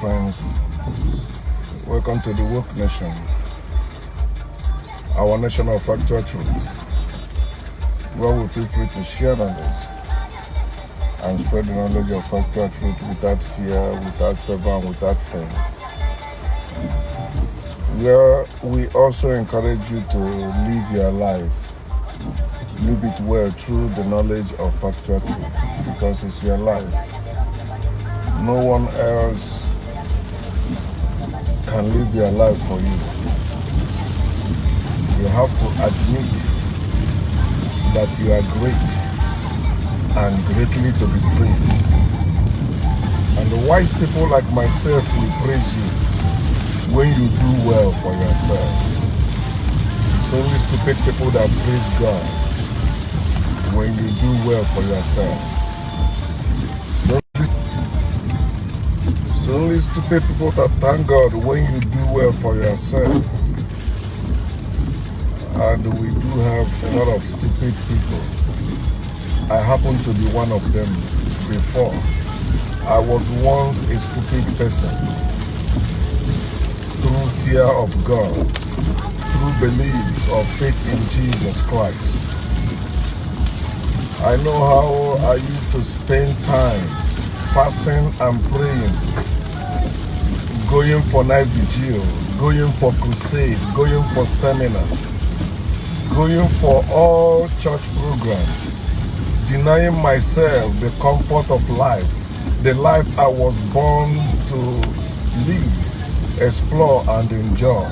friends. Welcome to the Woke Nation, our nation of factual truth, where we feel free to share knowledge and spread the knowledge of factual truth without fear, without favor, and without fame. Where we also encourage you to live your life, live it well through the knowledge of factual truth, because it's your life. No one else can live your life for you. You have to admit that you are great and greatly to be praised. And the wise people like myself will praise you when you do well for yourself. It's only stupid people that praise God when you do well for yourself. It's only stupid people that thank God when you do well for yourself. And we do have a lot of stupid people. I happen to be one of them before. I was once a stupid person. Through fear of God, through belief or faith in Jesus Christ. I know how I used to spend time fasting and praying, going for night vigil, going for crusade, going for seminar, going for all church programs, denying myself the comfort of life, the life I was born to live, explore and enjoy.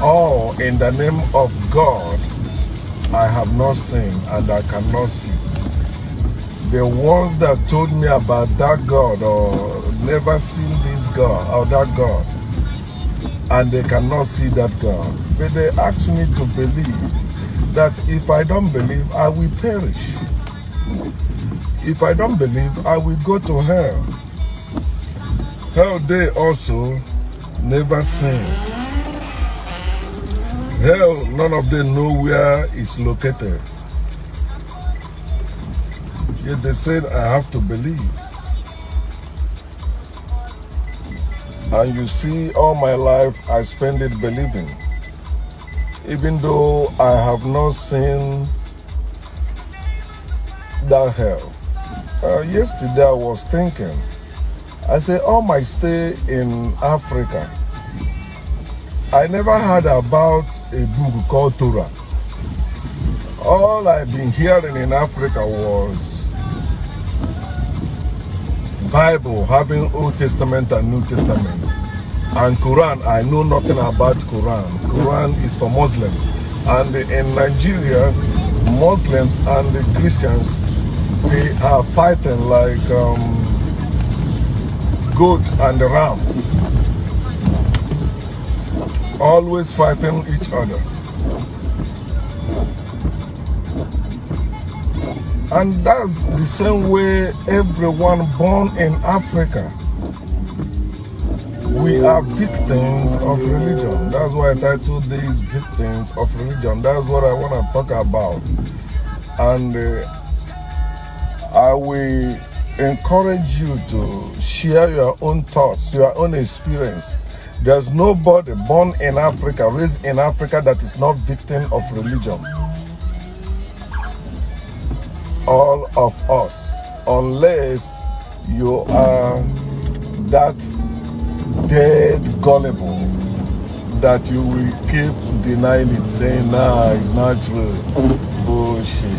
All in the name of God. I have not seen and I cannot see. The ones that told me about that God or never seen this God or that God, and they cannot see that God, but they ask me to believe that if I don't believe, I will perish. If I don't believe, I will go to hell. Hell they also never seen. Hell, none of them know where it's located. Yet they said I have to believe. And you see, all my life I spend it believing. Even though I have not seen that hell. Yesterday I was thinking, I said, all my stay in Africa, I never heard about a book called Torah. All I've been hearing in Africa was Bible, having Old Testament and New Testament. And Quran, I know nothing about Quran. Quran is for Muslims. And in Nigeria, Muslims and the Christians, they are fighting like goat and ram. Always fighting each other. And that's the same way everyone born in Africa. We are victims of religion. That's why I titled these victims of religion. That's what I want to talk about. And I will encourage you to share your own thoughts, your own experience. There's nobody born in Africa, raised in Africa, that is not victim of religion. All of us, unless you are that dead gullible that you will keep denying it, saying, nah, it's not true. Bullshit.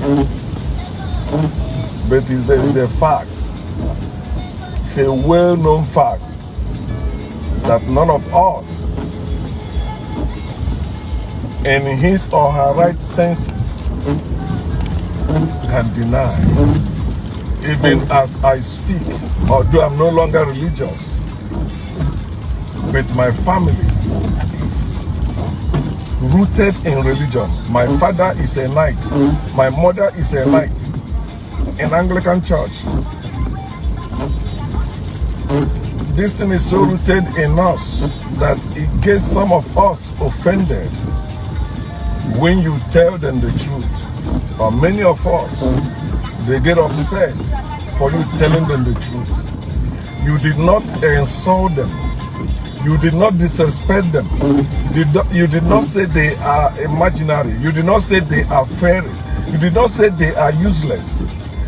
But it's a fact. It's a well-known fact that none of us in his or her right senses can deny. Even as I speak, although I'm no longer religious, but my family is rooted in religion. My father is a knight. My mother is a knight in Anglican Church. This thing is so rooted in us that it gets some of us offended when you tell them the truth. Or many of us, they get upset for you telling them the truth. You did not insult them. You did not disrespect them. You did not say they are imaginary. You did not say they are fairy. You did not say they are useless.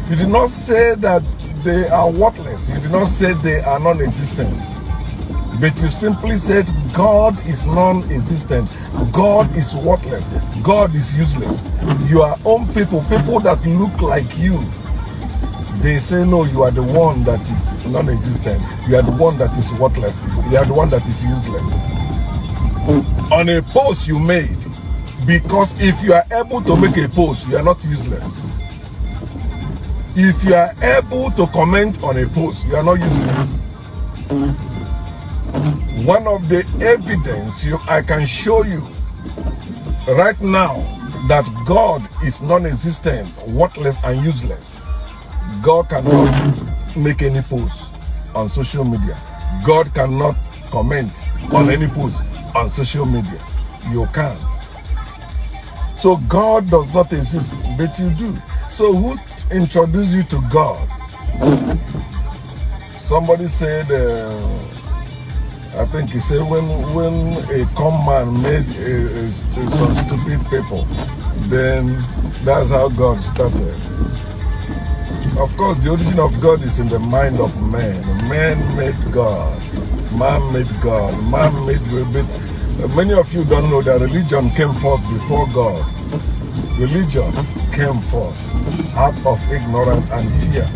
You did not say that they are worthless. You did not say they are non-existent. But you simply said God is non-existent. God is worthless. God is useless. Your own people that look like you, they say, no, you are the one that is non-existent. You are the one that is worthless. You are the one that is useless. On a post you made, because if you are able to make a post, you are not useless. If you are able to comment on a post, you are not useless. One of the evidence I can show you right now that God is non-existent, worthless, and useless. God cannot make any post on social media. God cannot comment on any post on social media. You can. So God does not exist, but you do. So who introduced you to God? Somebody said, I think he said, when a con man made some stupid people, then that's how God started. Of course, the origin of God is in the mind of man. Man made God. Man made God. Man made it. Many of you don't know that religion came first before God. Religion came first out of ignorance and fear.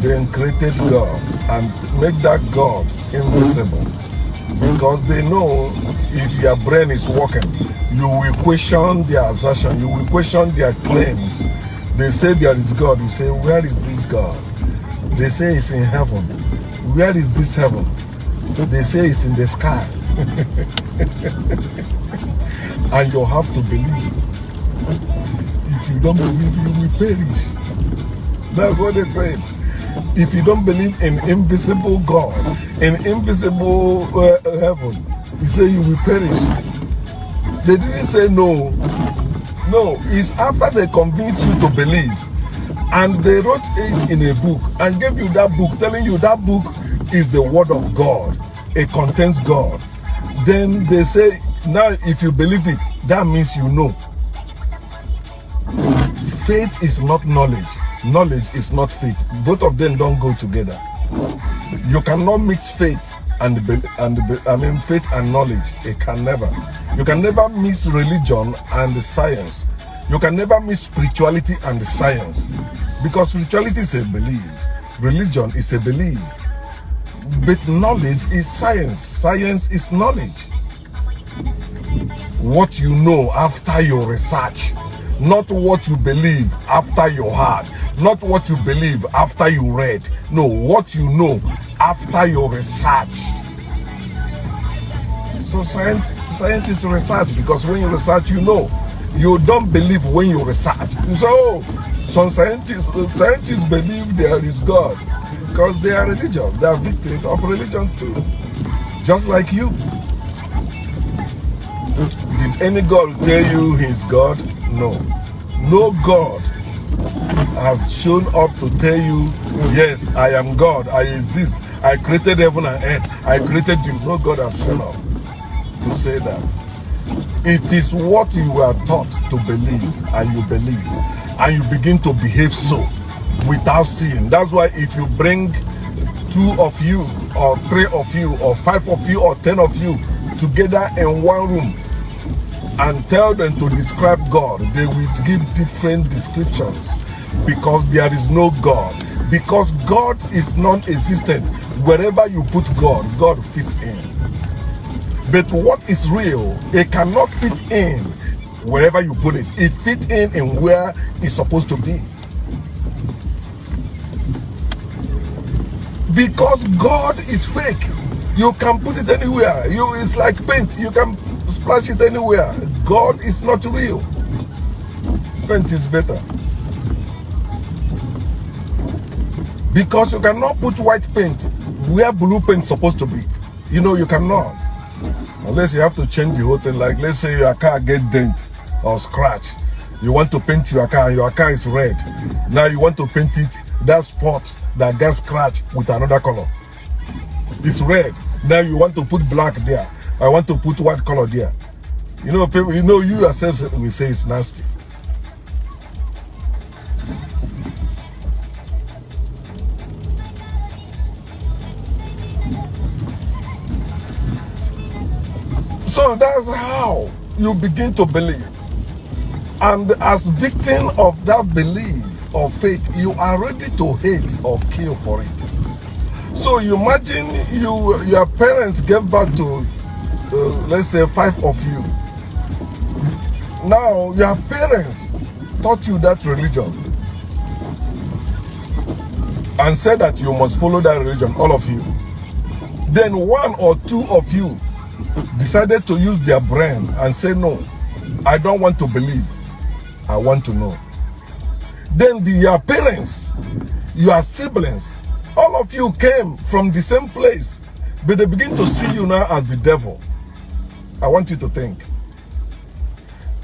Then created God and make that God invisible. Because they know if your brain is working, you will question their assertion, you will question their claims. They say there is God. You say, where is this God? They say it's in heaven. Where is this heaven? They say it's in the sky. And you have to believe. If you don't believe, you will perish. That's what they say. If you don't believe in invisible God, in invisible heaven, he say you will perish. They didn't say no. No, it's after they convince you to believe. And they wrote it in a book and gave you that book, telling you that book is the word of God. It contains God. Then they say, now if you believe it, that means you know. Faith is not knowledge. Knowledge is not faith. Both of them don't go together. You cannot mix faith faith and knowledge. It can never. You can never mix religion and science. You can never mix spirituality and science. Because spirituality is a belief. Religion is a belief. But knowledge is science. Science is knowledge. What you know after your research. Not what you believe after your heart. Not what you believe after you read. No, what you know after your research. So science is research, because when you research, you know. You don't believe when you research. You say, oh, some scientists believe there is God because they are religious. They are victims of religions too. Just like you. Did any God tell you he's God? No. No God has shown up to tell you, yes, I am God, I exist, I created heaven and earth, I created you. No God has shown up to say that. It is what you are taught to believe, and you believe, and you begin to behave so without seeing. That's why if you bring 2 of you, or 3 of you, or 5 of you, or 10 of you together in one room and tell them to describe God, they will give different descriptions, because there is no God. Because God is non-existent. Wherever you put God, God fits in. But what is real, it cannot fit in wherever you put it. It fits in where it's supposed to be. Because God is fake. You can put it anywhere. It's like paint. You can splash it anywhere. God is not real. Paint is better. Because you cannot put white paint where blue paint is supposed to be. You know, you cannot. Unless you have to change the whole thing. Like, let's say your car get dent or scratch. You want to paint your car, and your car is red. Now you want to paint it, that spot that got scratch, with another color. It's red. Now you want to put black there. I want to put white color there. You know, people, you know, you yourself will say it's nasty. So that's how you begin to believe. And as victim of that belief or faith, you are ready to hate or kill for it. So you imagine your parents gave birth to, let's say, 5 of you. Now your parents taught you that religion and said that you must follow that religion, all of you. Then 1 or 2 of you decided to use their brain and say, no, I don't want to believe, I want to know. Then your parents, your siblings, all of you came from the same place, but they begin to see you now as the devil. I want you to think.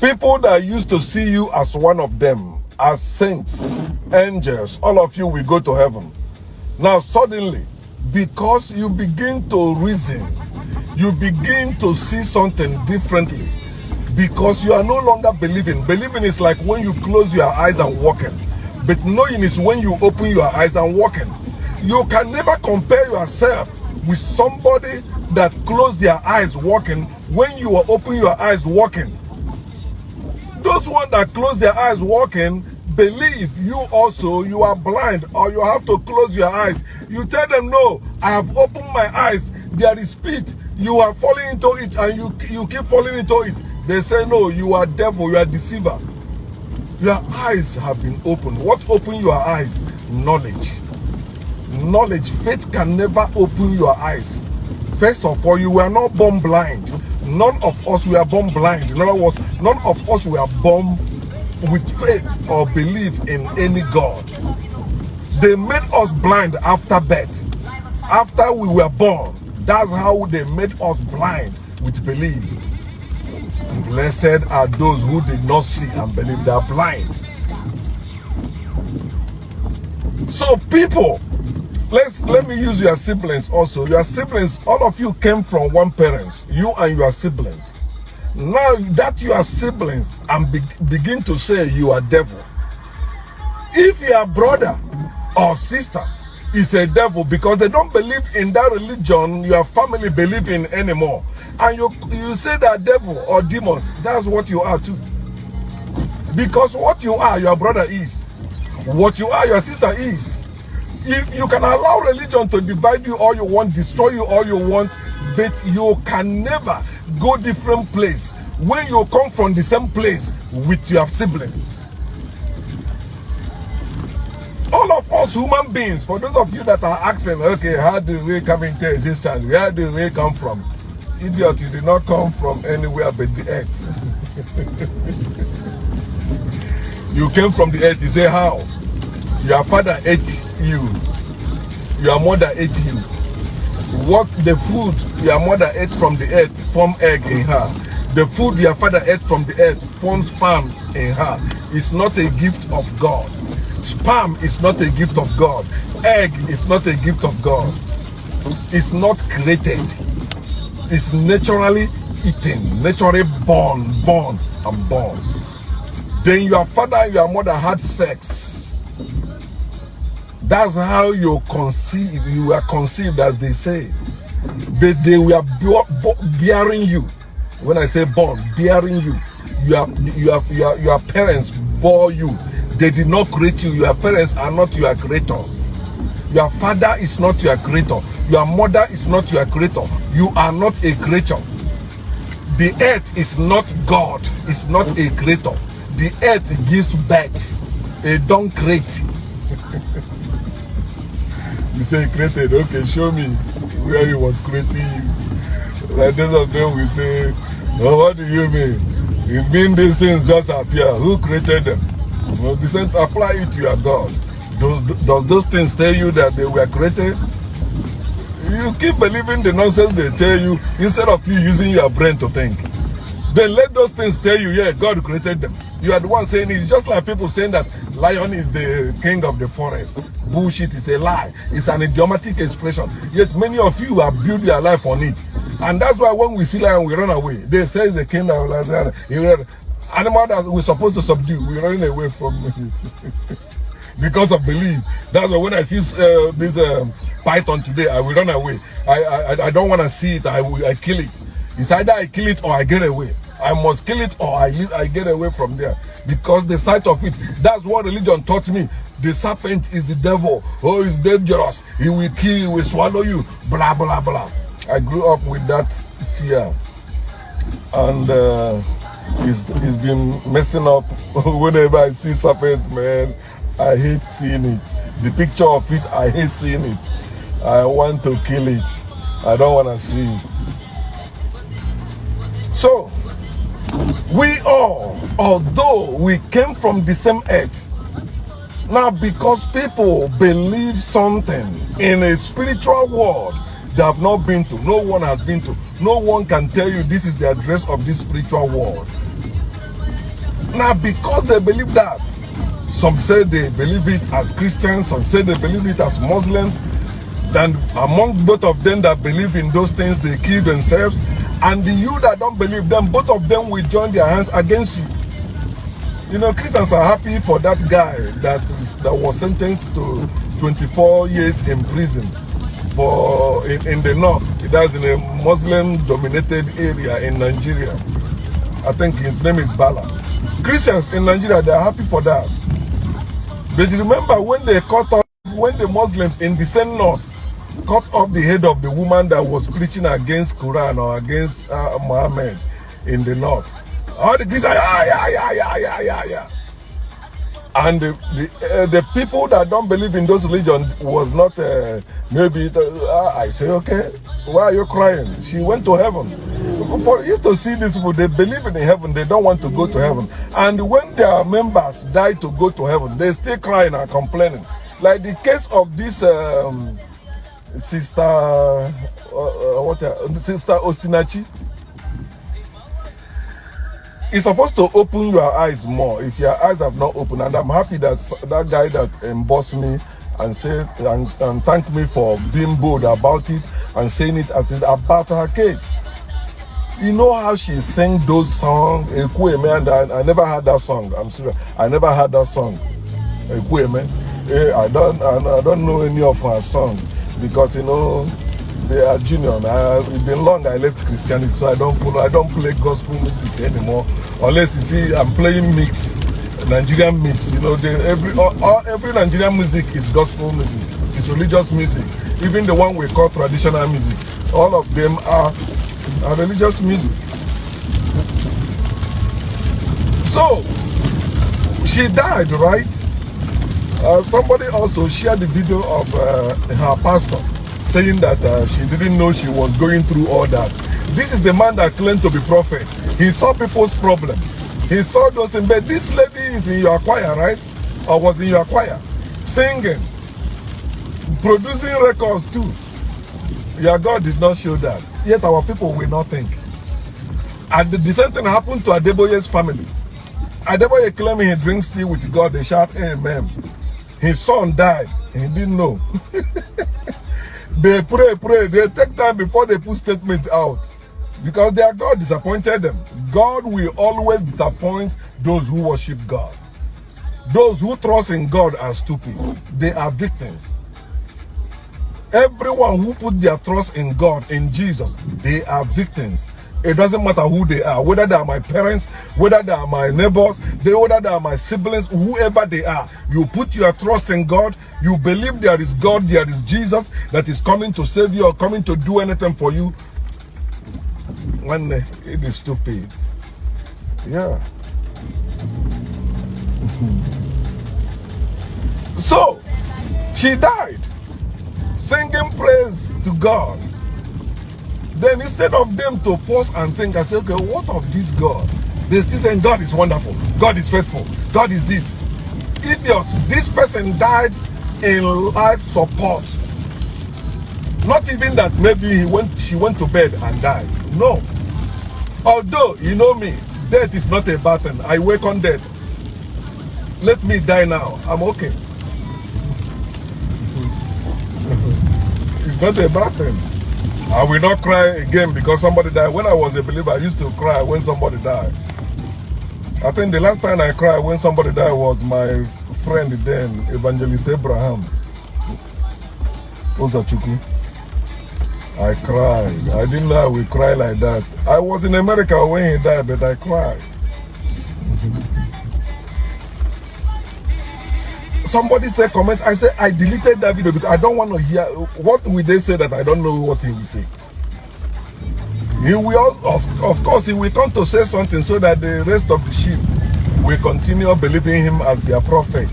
People that used to see you as one of them, as saints, angels, all of you will go to heaven. Now suddenly, because you begin to reason, you begin to see something differently, because you are no longer believing. Believing is like when you close your eyes and walking, but knowing is when you open your eyes and walking. You can never compare yourself with somebody that closed their eyes walking when you are open your eyes walking. Those ones that close their eyes walking believe you also, you are blind, or you have to close your eyes. You tell them, no, I have opened my eyes, there is speed, you are falling into it, and you keep falling into it. They say, no, you are devil, you are deceiver. Your eyes have been opened. What opened your eyes? Knowledge. Knowledge. Faith can never open your eyes. First of all, you were not born blind. None of us were born blind. In other words, none of us were born with faith or belief in any God. They made us blind after birth. After we were born, that's how they made us blind with belief. Blessed are those who did not see and believe. They are blind. So people, let me use your siblings also. Your siblings, all of you came from one parent, you and your siblings. Now that you are siblings and begin to say you are devil. If your brother or sister is a devil because they don't believe in that religion your family believe in anymore, and you say that devil or demons, that's what you are too. Because what you are, your brother is. What you are, your sister is. If you can allow religion to divide you all you want, destroy you all you want, but you can never go different place when you come from the same place with your siblings. All of us human beings, for those of you that are asking, okay, how do we come into existence? Where do we come from? Idiot, you did not come from anywhere but the earth. You came from the earth. You say, how? Your father ate you. Your mother ate you. What the food your mother ate from the earth formed egg in her. The food your father ate from the earth formed sperm in her. It's not a gift of God. Sperm is not a gift of God. Egg is not a gift of God. It's not created. It's naturally eaten, naturally born, and born. Then your father and your mother had sex. That's how you conceive. You were conceived, as they say. But they were bearing you. When I say born, bearing you. Your parents bore you. They did not create you. Your parents are not your creator. Your father is not your creator. Your mother is not your creator. You are not a creature. The earth is not God. It's not a creator. The earth gives birth. It don't create. You say created. Okay, show me where he was creating you. Like those of them will say, oh, what do you mean? It means these things just appear. Who created them? Well, the same apply it to your God. Does those things tell you that they were created? You keep believing the nonsense they tell you instead of you using your brain to think. Then let those things tell you, yeah, God created them. You are the one saying it. It's just like people saying that lion is the king of the forest. Bullshit is a lie. It's an idiomatic expression. Yet many of you have built your life on it. And that's why when we see lion, we run away. They say it's the king of the animal that we're supposed to subdue. We're running away from it. Because of belief. That's why when I see this python today, I will run away. I don't want to see it. I kill it. It's either I kill it or I get away. I must kill it or I get away from there. Because the sight of it, that's what religion taught me. The serpent is the devil. Oh, he's dangerous. He will kill you, he will swallow you. Blah, blah, blah. I grew up with that fear. And it's been messing up whenever I see serpent, man. I hate seeing it. The picture of it, I hate seeing it. I want to kill it. I don't want to see it. So, we all, although we came from the same earth, now because people believe something in a spiritual world they have not been to, no one has been to, no one can tell you this is the address of this spiritual world. Now because they believe that, some say they believe it as Christians, some say they believe it as Muslims, and among both of them that believe in those things, they kill themselves. And you that don't believe them, both of them will join their hands against you. You know, Christians are happy for that guy that was sentenced to 24 years in prison for in the north. That's in a Muslim-dominated area in Nigeria. I think his name is Bala. Christians in Nigeria, they are happy for that. But remember when they cut off, when the Muslims in the same north cut off the head of the woman that was preaching against Quran or against Muhammad in the north. All the Christians, yeah. And the people that don't believe in those religions was not, maybe, I say, okay, why are you crying? She went to heaven. For you to see these people, they believe in heaven, they don't want to go to heaven. And when their members die to go to heaven, they still crying and complaining. Like the case of this Sister Osinachi. It's supposed to open your eyes more if your eyes have not opened. And I'm happy that that guy that embossed me and said and thanked me for being bold about it and saying it as it's about her case. You know how she sang those songs, Ekweme, and I never heard that song. I'm serious. I never heard that song, Ekweme. I don't know any of her songs because, you know, they are junior. It's been long I left Christianity, so I don't play gospel music anymore. Unless you see I'm playing mix, Nigerian mix. You know, every Nigerian music is gospel music. It's religious music. Even the one we call traditional music, all of them are religious music. So she died, right? Somebody also shared the video of her pastor saying that she didn't know she was going through all that. This is the man that claimed to be prophet. He saw people's problem. He saw those things. But this lady is in your choir, right? Or was in your choir, singing, producing records too. Your God did not show that. Yet our people will not think. And the same thing happened to Adeboye's family. Adeboye claiming he drinks tea with God. They shout, amen. His son died. He didn't know. They pray. They take time before they put statements out. Because their God disappointed them. God will always disappoint those who worship God. Those who trust in God are stupid. They are victims. Everyone who put their trust in God, in Jesus, they are victims. It doesn't matter who they are, whether they are my parents, whether they are my neighbors, whether they are my siblings, whoever they are. You put your trust in God, you believe there is God, there is Jesus that is coming to save you or coming to do anything for you. When it is stupid. Yeah. So, she died singing praise to God. Then instead of them to pause and think, I say, okay, what of this God? They still saying God is wonderful, God is faithful, God is this. Idiots, this person died in life support. Not even that maybe she went to bed and died. No. Although, you know me, death is not a button. I wake on death. let me die now. I'm okay. It's not a bad thing. I will not cry again because somebody died. When I was a believer, I used to cry when somebody died. I think the last time I cried when somebody died was my friend then, Evangelist Abraham Osachuku. I cried. I didn't know I would cry like that. I was in America when he died, but I cried. Somebody said comment. I said I deleted that video because I don't want to hear. What will they say that I don't know what he will say? He will, of course, he will come to say something so that the rest of the sheep will continue believing him as their prophet,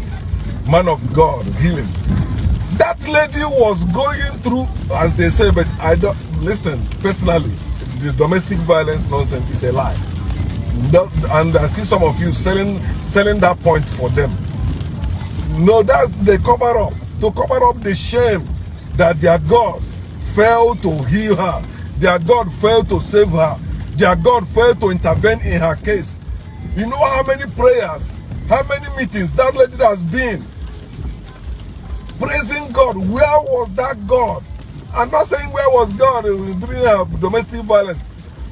man of God, healing. That lady was going through, as they say, but I don't listen personally. The domestic violence nonsense is a lie, and I see some of you selling that point for them. No, that's the cover up, to cover up the shame that their God failed to heal her, their God failed to save her, their God failed to intervene in her case. You know how many prayers, how many meetings that lady has been praising God. Where was that God? I'm not saying where was God during her domestic violence.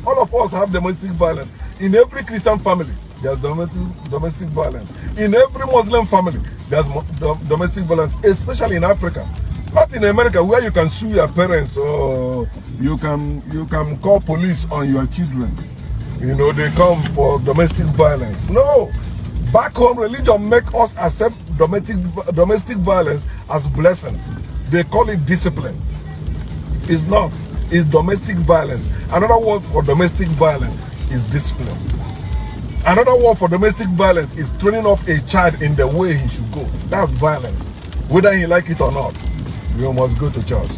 All of us have domestic violence. In every Christian family, there's domestic violence. In every Muslim family, there's domestic violence, especially in Africa. Not in America, where you can sue your parents or you can call police on your children. You know, they come for domestic violence. No. Back home, religion make us accept domestic violence as blessing. They call it discipline. It's not. It's domestic violence. Another word for domestic violence is discipline. Another word for domestic violence is training up a child in the way he should go. That's violence. Whether you like it or not, you must go to church.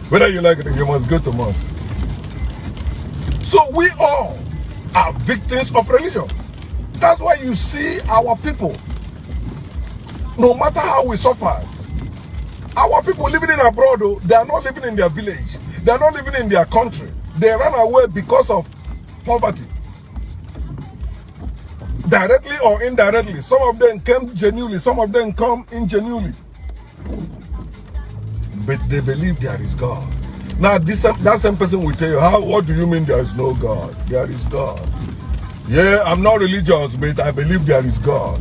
Whether you like it, you must go to mosque. So we all are victims of religion. That's why you see our people, no matter how we suffer, our people living in abroad, they are not living in their village. They are not living in their country. They run away because of poverty. Directly or indirectly. Some of them came genuinely, some of them come ingenuinely. But they believe there is God. Now, that same person will tell you, what do you mean there is no God? There is God. Yeah, I'm not religious, but I believe there is God.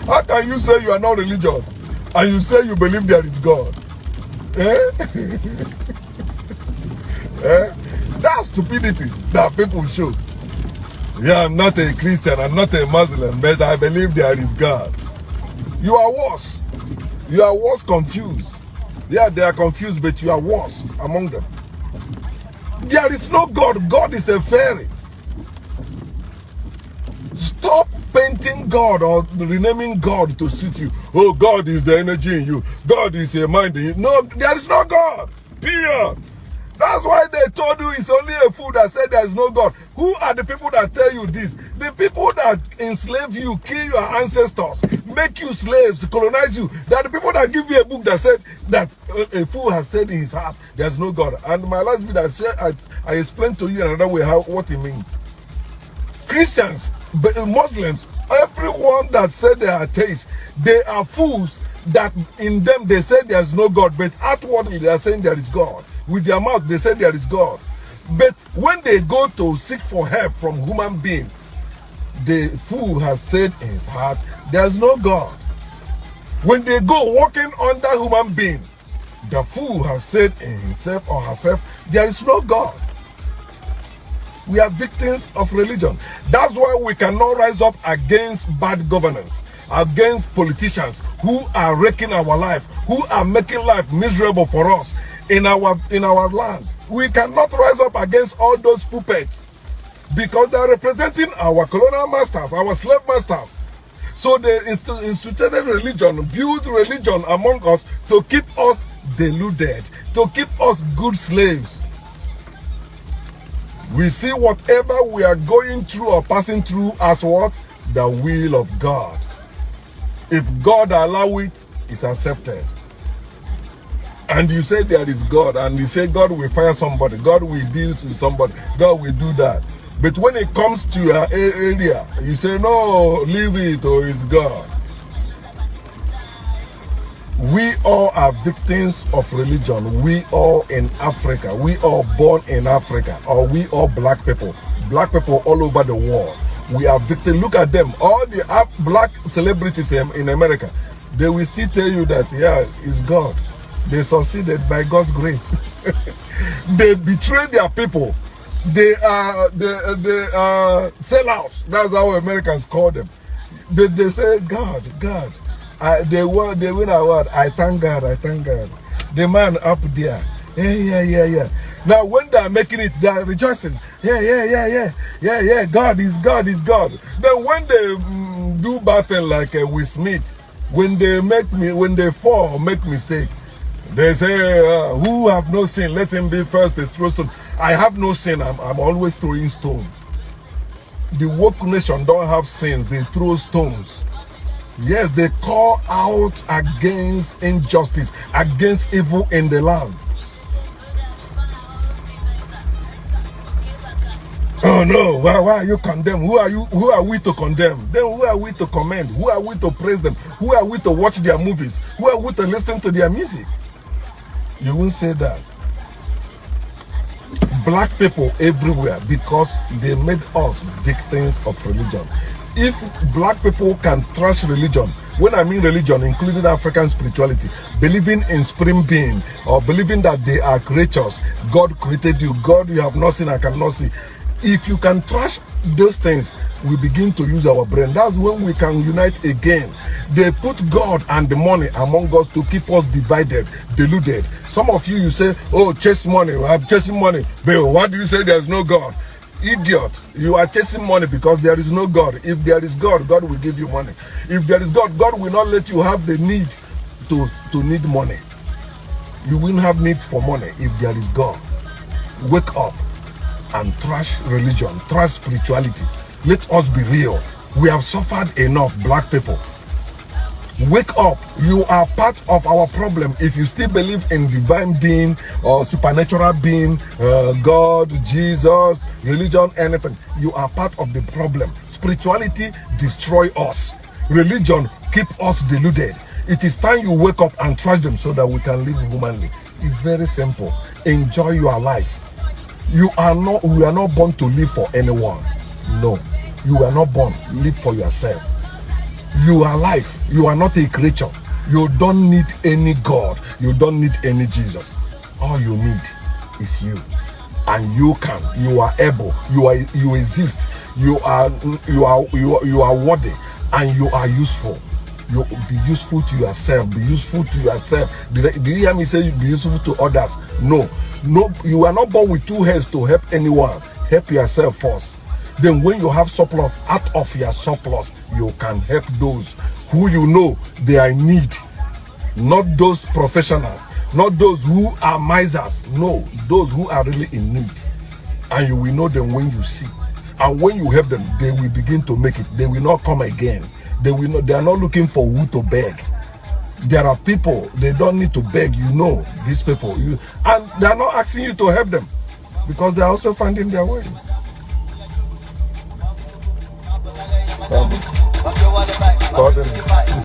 How can you say you are not religious and you say you believe there is God? Eh? Eh? That's stupidity that people show. Yeah, I'm not a Christian, I'm not a Muslim, but I believe there is God. You are worse. You are worse confused. Yeah, they are confused, but you are worse among them. There is no God. God is a fairy. Stop painting God or renaming God to suit you. Oh, God is the energy in you. God is a mind in you. No, there is no God. Period. That's why they told you it's only a fool that said there is no God. Who are the people that tell you this? The people that enslave you, kill your ancestors, make you slaves, colonize you. They are the people that give you a book that said that a fool has said in his heart there is no God. And my last video, I explained to you in another way what it means. Christians, Muslims, everyone that said they are atheists, they are fools that in them they say there is no God, but outwardly they are saying there is God. With their mouth they say there is God. But when they go to seek for help from human being, the fool has said in his heart, there is no God. When they go walking under human being, the fool has said in himself or herself, there is no God. We are victims of religion. That's why we cannot rise up against bad governance, against politicians who are wrecking our life, who are making life miserable for us in our land. We cannot rise up against all those puppets because they are representing our colonial masters, our slave masters. So they instituted religion, built religion among us to keep us deluded, to keep us good slaves. We see whatever we are going through or passing through as what? The will of God. If God allow it, it's accepted. And you say there is God, and you say God will fire somebody, God will deal with somebody, God will do that. But when it comes to your area, you say, no, leave it, or it's God. We all are victims of religion. We all in Africa. We all born in Africa. Or we all black people. Black people all over the world. We are victims. Look at them. All the black celebrities in America, they will still tell you that, yeah, it's God. They succeeded by God's grace. They betrayed their people. They are sellouts. That's how Americans call them. They say, God. They win award. I thank God. The man up there. Yeah. Now when they are making it, they are rejoicing. Yeah. God is God. Then when they do battle like Will Smith, when they fall or make mistake, they say, who have no sin, let him be first to throw stone. I have no sin. I'm always throwing stones. The woke nation don't have sins. They throw stones. Yes, they call out against injustice, against evil in the land. Oh no, why are you condemned? Who are we to condemn? Then who are we to commend? Who are we to praise them? Who are we to watch their movies? Who are we to listen to their music? You won't say that. Black people everywhere, because they made us victims of religion. If black people can trust religion, when I mean religion, including African spirituality, believing in spring being, or believing that they are creatures, God created you, God you have not seen, I cannot see. If you can trust those things, we begin to use our brain. That's when we can unite again. They put God and the money among us to keep us divided, deluded. Some of you say, oh, chase money, I'm chasing money. But why do you say there's no God? Idiot, you are chasing money because there is no God. If there is God, God will give you money. If there is God, God will not let you have the need to need money. You will have need for money if there is God. Wake up and trash religion, trash spirituality. Let us be real. We have suffered enough, black people. Wake up. You are part of our problem. If you still believe in divine being or supernatural being, God, Jesus, religion, anything, you are part of the problem. Spirituality destroy us. Religion keep us deluded. It is time you wake up and trust them so that we can live humanly. It's very simple. Enjoy your life. We are not born to live for anyone. No, you are not born. Live for yourself. You are life. You are not a creature. You don't need any God. You don't need any Jesus. All you need is you. And you can. You are able. You exist. You are worthy. And you are useful. You be useful to yourself. Be useful to yourself. Do you hear me say be useful to others? No. You are not born with two hands to help anyone. Help yourself first. Then when you have surplus, out of your surplus, you can help those who you know they are in need. Not those professionals, not those who are misers. No, those who are really in need. And you will know them when you see. And when you help them, they will begin to make it. They will not come again. They are not looking for who to beg. There are people, they don't need to beg, you know, these people. And they are not asking you to help them because they are also finding their way. Pardon me.